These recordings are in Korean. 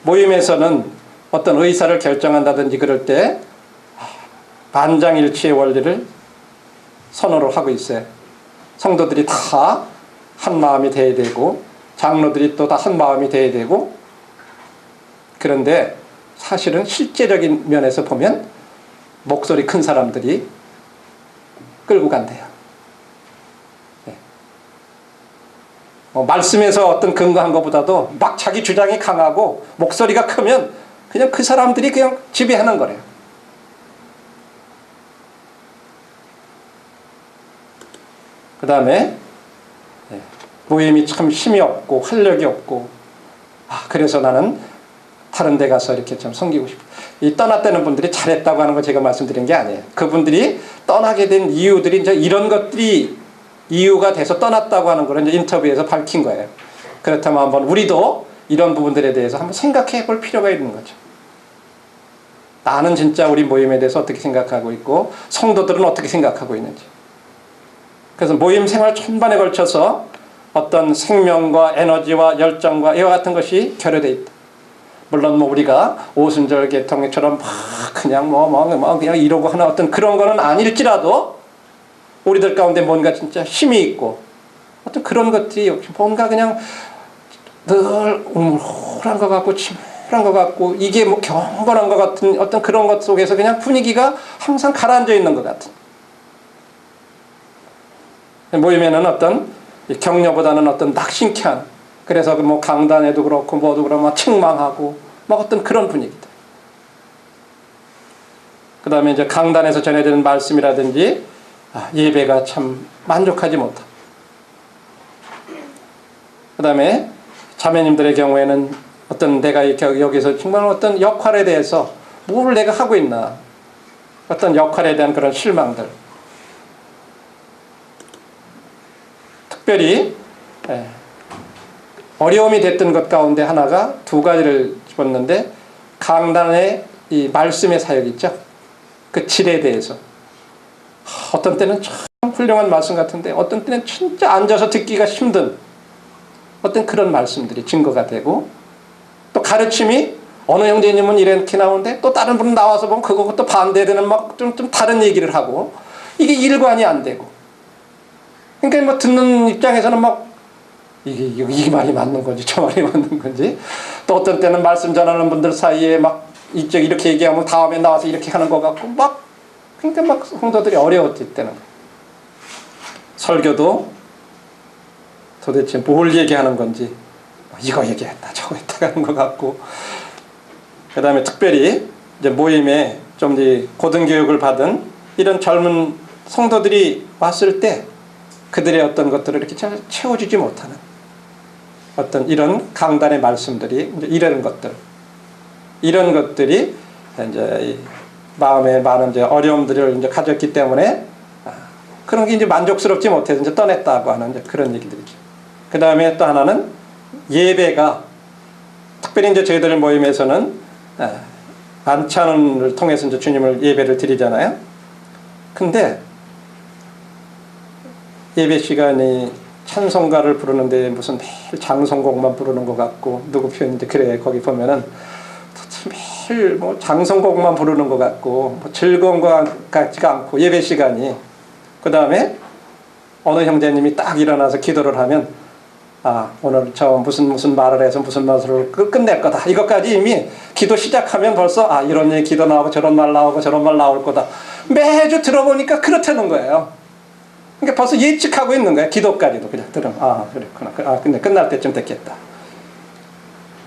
모임에서는 어떤 의사를 결정한다든지 그럴 때 만장일치의 원리를 선호를 하고 있어요. 성도들이 다 한 마음이 돼야 되고 장로들이 또 다 한 마음이 돼야 되고. 그런데 사실은 실제적인 면에서 보면 목소리 큰 사람들이 끌고 간대요. 네. 말씀에서 어떤 근거한 것보다도 막 자기 주장이 강하고 목소리가 크면 그냥 그 사람들이 그냥 지배하는 거래요. 그 다음에 모임이 참 힘이 없고 활력이 없고, 그래서 나는 다른 데 가서 이렇게 좀 섬기고 싶어. 이 떠났다는 분들이 잘했다고 하는 거 제가 말씀드린 게 아니에요. 그분들이 떠나게 된 이유들이 이제 이런 것들이 이유가 돼서 떠났다고 하는 걸 이제 인터뷰에서 밝힌 거예요. 그렇다면 한번 우리도 이런 부분들에 대해서 한번 생각해 볼 필요가 있는 거죠. 나는 진짜 우리 모임에 대해서 어떻게 생각하고 있고 성도들은 어떻게 생각하고 있는지. 그래서 모임 생활 전반에 걸쳐서 어떤 생명과 에너지와 열정과 이와 같은 것이 결여되어 있다. 물론 우리가 오순절 계통처럼 그냥 그냥 이러고 하는 어떤 그런 거는 아닐지라도 우리들 가운데 뭔가 진짜 힘이 있고 어떤 그런 것들이 뭔가 그냥 늘 우물우물한 것 같고 침울한 것 같고 이게 뭐 경건한 것 같은 어떤 그런 것 속에서 그냥 분위기가 항상 가라앉아 있는 것 같은. 모임에는 어떤 격려보다는 어떤 낙심케 그래서 뭐 강단에도 그렇고 뭐도 그렇고 막 책망하고 막 어떤 그런 분위기들. 그 다음에 이제 강단에서 전해지는 말씀이라든지 예배가 참 만족하지 못하고. 그 다음에 자매님들의 경우에는 어떤 내가 여기서 정말 어떤 역할에 대해서 뭘 내가 하고 있나. 어떤 역할에 대한 그런 실망들. 특별히 어려움이 됐던 것 가운데 하나가 두 가지를 집었는데 강단의 이 말씀의 사역 있죠. 그 질에 대해서 어떤 때는 참 훌륭한 말씀 같은데 어떤 때는 진짜 앉아서 듣기가 힘든 어떤 그런 말씀들이 증거가 되고 또 가르침이 어느 형제님은 이렇게 나오는데 또 다른 분은 나와서 보면 그거 또 반대되는 막 좀 다른 얘기를 하고 이게 일관이 안 되고 그러니까 뭐 듣는 입장에서는 막 이게 말이 맞는 건지 저 말이 맞는 건지 또 어떤 때는 말씀 전하는 분들 사이에 막 이쪽 이렇게 얘기하면 다음에 나와서 이렇게 하는 것 같고 막 그러니까 막 성도들이 어려웠을 때는 설교도 도대체 뭘 얘기하는 건지 이거 얘기했다 저거 했다 하는 것 같고 그 다음에 특별히 이제 모임에 좀 이제 고등교육을 받은 이런 젊은 성도들이 왔을 때 그들의 어떤 것들을 이렇게 잘 채워주지 못하는 어떤 이런 강단의 말씀들이 이제 이런 것들이 이제 마음에 많은 이제 어려움들을 이제 가졌기 때문에 그런 게 이제 만족스럽지 못해서 이제 떠났다고 하는 이제 그런 얘기들이죠. 그 다음에 또 하나는 예배가 특별히 이제 저희들 모임에서는 안찬을 통해서 이제 주님을 예배를 드리잖아요. 근데 예배 시간이 찬송가를 부르는데 무슨 매일 장성곡만 부르는 것 같고 누구 표현인지 그래 거기 보면은 매일 뭐 장성곡만 부르는 것 같고 뭐 즐거운 것 같지가 않고 예배 시간이 그 다음에 어느 형제님이 딱 일어나서 기도를 하면 오늘 저 무슨 말을 해서 무슨 말을 끝낼 거다 이것까지 이미 기도 시작하면 벌써 이런 얘기 기도 나오고 저런 말 나오고 저런 말 나올 거다 매주 들어보니까 그렇다는 거예요. 그러니까 벌써 예측하고 있는 거야. 기도까지도 그냥 들으면 그랬구나. 근데 끝날 때쯤 됐겠다.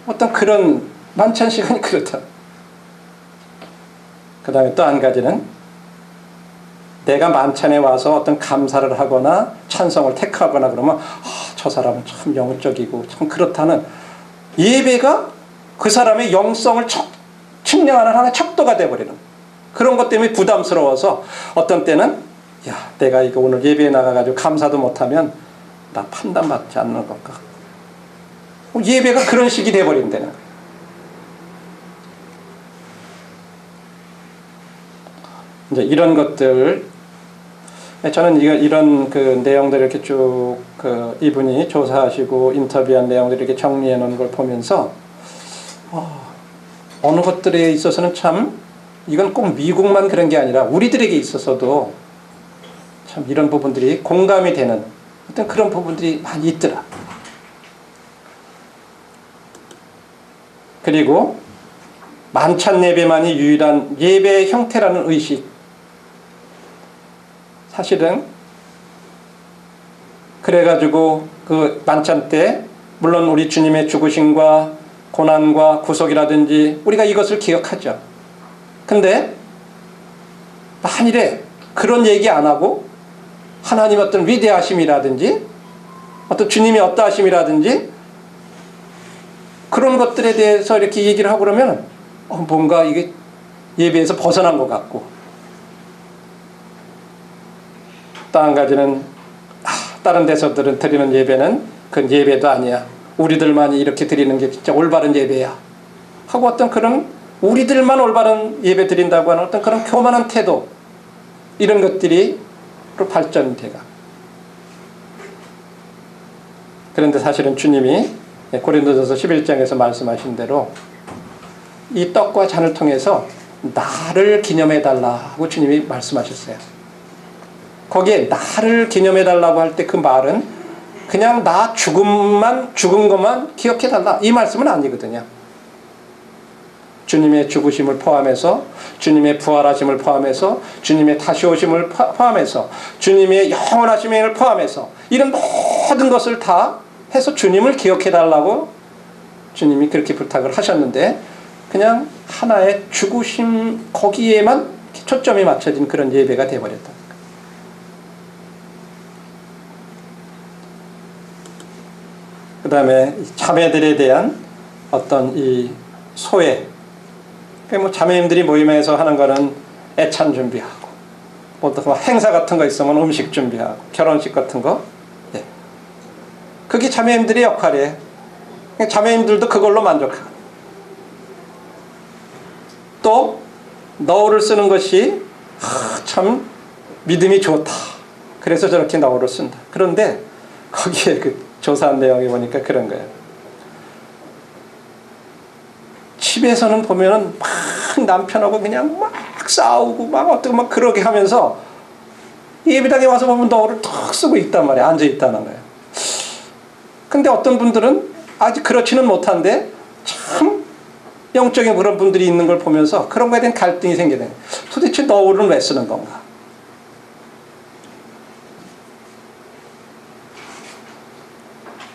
어떤 그런 만찬 시간이 그렇다. 그 다음에 또 한 가지는 내가 만찬에 와서 어떤 감사를 하거나 찬송을 택하거나 그러면 저 사람은 참 영적이고 참 그렇다는 예배가 그 사람의 영성을 측량하는 하나의 척도가 돼버리는 그런 것 때문에 부담스러워서 어떤 때는 내가 이거 오늘 예배에 나가가지고 감사도 못하면 나 판단받지 않는 것 같고 예배가 그런 식이 돼버린다는 거예요. 이제 이런 것들 저는 이런 그 내용들을 이렇게 쭉 이분이 조사하시고 인터뷰한 내용들을 이렇게 정리해 놓은 걸 보면서 어느 것들에 있어서는 참 이건 꼭 미국만 그런 게 아니라 우리들에게 있어서도 참 이런 부분들이 공감이 되는 어떤 그런 부분들이 많이 있더라. 그리고 만찬 예배만이 유일한 예배의 형태라는 의식. 사실은 그래가지고 그 만찬 때 물론 우리 주님의 죽으심과 고난과 구속이라든지 우리가 이것을 기억하죠. 근데 만일에 그런 얘기 안 하고 하나님 어떤 위대하심이라든지 어떤 주님의 어떠하심이라든지 그런 것들에 대해서 이렇게 얘기를 하고 그러면 뭔가 이게 예배에서 벗어난 것 같고, 또 한 가지는 다른 데서들은 드리는 예배는 그건 예배도 아니야, 우리들만이 이렇게 드리는 게 진짜 올바른 예배야 하고 어떤 그런 우리들만 올바른 예배 드린다고 하는 어떤 그런 교만한 태도, 이런 것들이 발전이 돼가. 그런데 사실은 주님이 고린도전서 11장에서 말씀하신 대로 이 떡과 잔을 통해서 나를 기념해달라고 주님이 말씀하셨어요. 거기에 나를 기념해달라고 할 때 그 말은 그냥 나 죽은 것만 기억해달라 이 말씀은 아니거든요. 주님의 죽으심을 포함해서, 주님의 부활하심을 포함해서, 주님의 다시 오심을 포함해서, 주님의 영원하심을 포함해서 이런 모든 것을 다 해서 주님을 기억해달라고 주님이 그렇게 부탁을 하셨는데, 그냥 하나의 죽으심 거기에만 초점이 맞춰진 그런 예배가 되어버렸다. 그 다음에 자매들에 대한 어떤 이 소외, 뭐 자매님들이 모임에서 하는 거는 애찬 준비하고, 뭐 행사 같은 거 있으면 음식 준비하고, 결혼식 같은 거, 예. 그게 자매님들의 역할이에요. 자매님들도 그걸로 만족하고, 또 너울을 쓰는 것이 참 믿음이 좋다, 그래서 저렇게 너울을 쓴다. 그런데 거기에 그 조사한 내용에 보니까 그런 거예요. 집에서는 보면은 막 남편하고 그냥 막 싸우고 막 어떻게 막 그러게 하면서 예배당에 와서 보면 너울을 턱 쓰고 있단 말이에요. 앉아 있다는 거예요. 근데 어떤 분들은 아직 그렇지는 못한데 참 영적인 그런 분들이 있는 걸 보면서 그런 거에 대한 갈등이 생기네. 도대체 너울은 왜 쓰는 건가?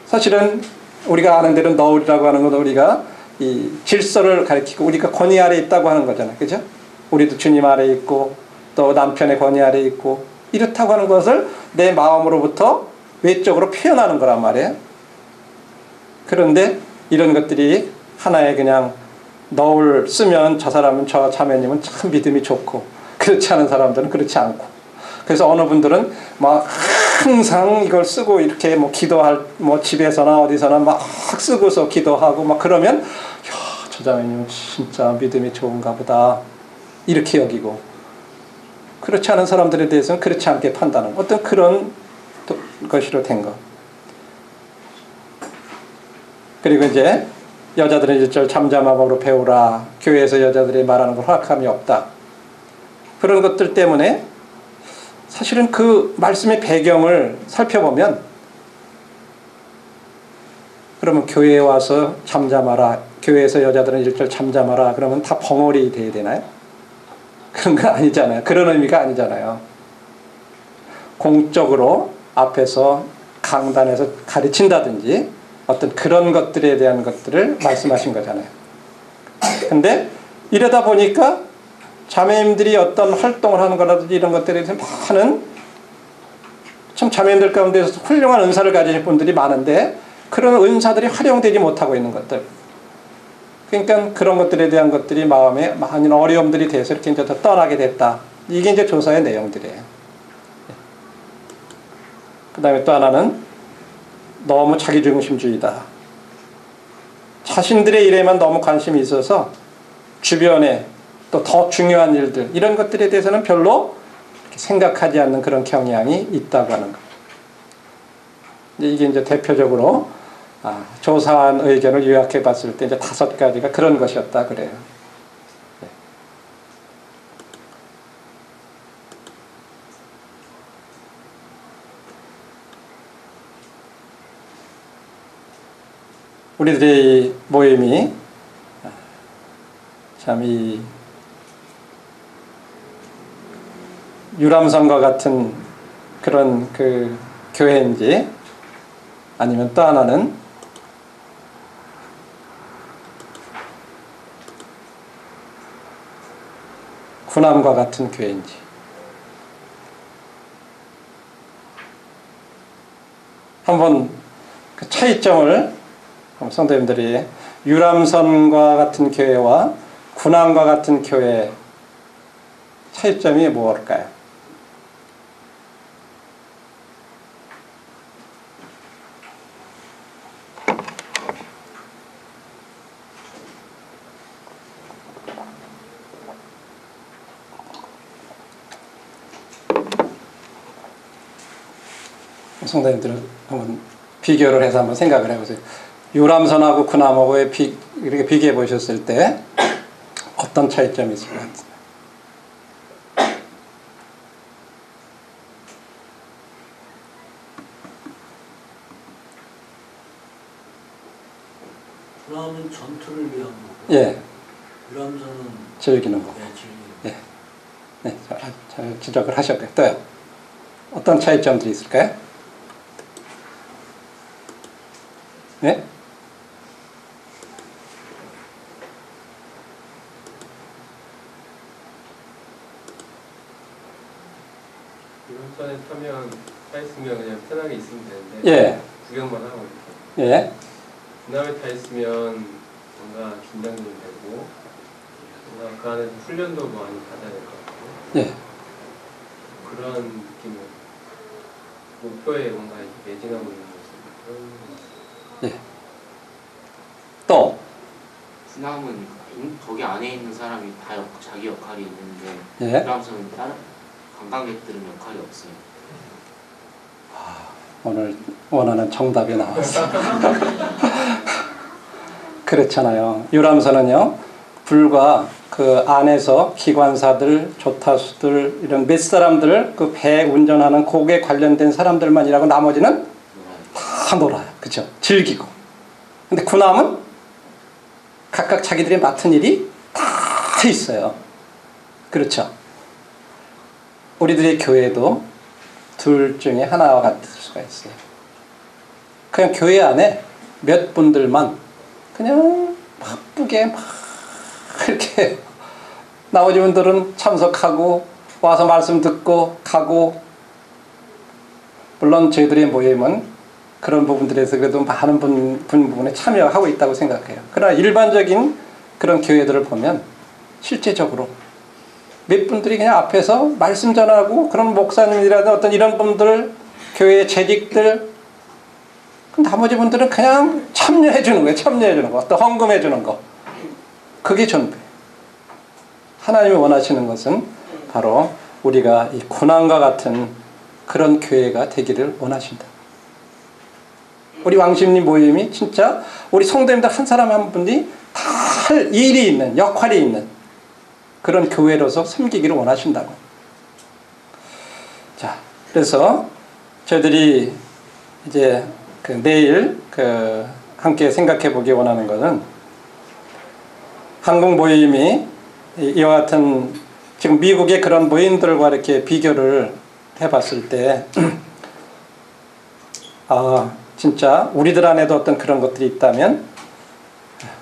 사실은 우리가 아는 대로 너울이라고 하는 건 우리가 이 질서를 가리키고 우리가 권위 아래 있다고 하는 거잖아요. 그죠? 우리도 주님 아래 있고 또 남편의 권위 아래 있고 이렇다고 하는 것을 내 마음으로부터 외적으로 표현하는 거란 말이에요. 그런데 이런 것들이 하나의 그냥 너울 쓰면 저 사람은, 저 자매님은 참 믿음이 좋고, 그렇지 않은 사람들은 그렇지 않고, 그래서 어느 분들은 막 항상 이걸 쓰고 이렇게 뭐 기도할, 뭐 집에서나 어디서나 막 쓰고서 기도하고 막 그러면, 야, 저 자매님은 진짜 믿음이 좋은가 보다 이렇게 여기고, 그렇지 않은 사람들에 대해서는 그렇지 않게 판단하는 어떤 그런 것으로 된 것. 그리고 이제 여자들은 1절 잠잠함으로 배우라. 교회에서 여자들이 말하는 걸 허락함이 없다. 그런 것들 때문에 사실은 그 말씀의 배경을 살펴보면, 그러면 교회에 와서 잠잠하라, 교회에서 여자들은 1절 잠잠하라 그러면 다 벙어리 돼야 되나요? 그런 거 아니잖아요. 그런 의미가 아니잖아요. 공적으로 앞에서 강단에서 가르친다든지 어떤 그런 것들에 대한 것들을 말씀하신 거잖아요. 근데 이러다 보니까 자매님들이 어떤 활동을 하는 거라든지 이런 것들에 대해서 많은, 참 자매님들 가운데서 훌륭한 은사를 가지신 분들이 많은데 그런 은사들이 활용되지 못하고 있는 것들, 그러니까 그런 것들에 대한 것들이 마음에 많은 어려움들이 돼서 이렇게 이제 더 떠나게 됐다. 이게 이제 조사의 내용들이에요. 그 다음에 또 하나는 너무 자기중심주의다. 자신들의 일에만 너무 관심이 있어서 주변에 또 더 중요한 일들, 이런 것들에 대해서는 별로 생각하지 않는 그런 경향이 있다고 하는 것. 이게 이제 대표적으로 조사한 의견을 요약해 봤을 때 이제 5가지가 그런 것이었다 그래요. 우리들의 이 모임이 참 이 유람선과 같은 그런 그 교회인지, 아니면 또 하나는 군함과 같은 교회인지, 한번 그 차이점을 성도님들이 유람선과 같은 교회와 군함과 같은 교회 차이점이 무엇일까요? 성도님들은 한번 비교를 해서 한번 생각을 해보세요. 유람선하고 군함하고 이렇게 비교해 보셨을 때 어떤 차이점이 있을 것 같아요? 군함은 전투를 위한 거고, 예, 유람선은 즐기는 거. 즐기는 거. 예, 네, 잘 지적을 하셨고요. 또요, 어떤 차이점들이 있을까요? 네? 유람선에 타 있으면 그냥 편하게 있으면 되는데, 예, 구경만 하고 이렇게. 예, 군함에 타 있으면 뭔가 긴장도 되고, 뭔가 그 안에서 훈련도 많이 받아야 될 것 같고, 예, 그런 느낌을, 목표에 뭔가 이렇게 매진하고 있는 모습. 예. 또, 군함은 거기 안에 있는 사람이 다 자기 역할이 있는데, 예, 유람선은 다른 관광객들은 역할이 없어요. 오늘 원하는 정답이 나왔어. 그렇잖아요. 유람선은요, 불과 그 안에서 기관사들, 조타수들, 이런 몇 사람들, 그 배 운전하는 곡에 관련된 사람들만 일하고 나머지는 다 놀아요. 그죠? 즐기고. 근데 군함은 각각 자기들이 맡은 일이 다 있어요. 그렇죠? 우리들의 교회도 둘 중에 하나와 같을 수가 있어요. 그냥 교회 안에 몇 분들만 그냥 바쁘게 막 이렇게, 나머지 분들은 참석하고 와서 말씀 듣고 가고, 물론 저희들의 모임은 그런 부분들에서 그래도 많은 부분에 참여하고 있다고 생각해요. 그러나 일반적인 그런 교회들을 보면 실제적으로 몇 분들이 그냥 앞에서 말씀 전하고, 그런 목사님이라든 어떤 이런 분들, 교회의 재직들, 나머지 분들은 그냥 참여해 주는 거예요. 참여해 주는 거, 어떤 헌금해 주는 거. 그게 전부예요. 하나님이 원하시는 것은 바로 우리가 이 군함과 같은 그런 교회가 되기를 원하신다. 우리 왕십리 모임이 진짜 우리 성도님들 한 사람 한 분이 다 할 일이 있는, 역할이 있는 그런 교회로서 섬기기를 원하신다고. 자, 그래서 저희들이 이제 내일 함께 생각해 보기 원하는 것은, 한국 모임이 이와 같은 지금 미국의 그런 모임들과 이렇게 비교를 해봤을 때, 진짜 우리들 안에도 어떤 그런 것들이 있다면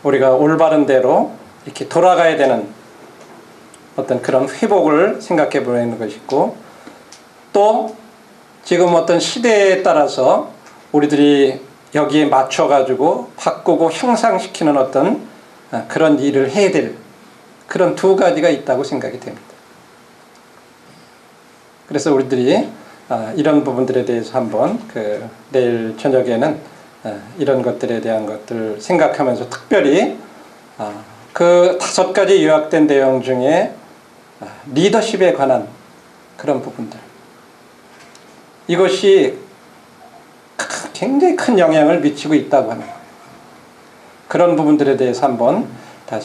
우리가 올바른 대로 이렇게 돌아가야 되는 어떤 그런 회복을 생각해 보는 것이 있고, 또 지금 어떤 시대에 따라서 우리들이 여기에 맞춰 가지고 바꾸고 형상시키는 어떤 그런 일을 해야 될 그런 두 가지가 있다고 생각이 됩니다. 그래서 우리들이 이런 부분들에 대해서 한번 내일 저녁에는 이런 것들에 대한 것들을 생각하면서, 특별히 그 5가지 요약된 내용 중에 리더십에 관한 그런 부분들, 이것이 굉장히 큰 영향을 미치고 있다고 하는 거예요. 그런 부분들에 대해서 한번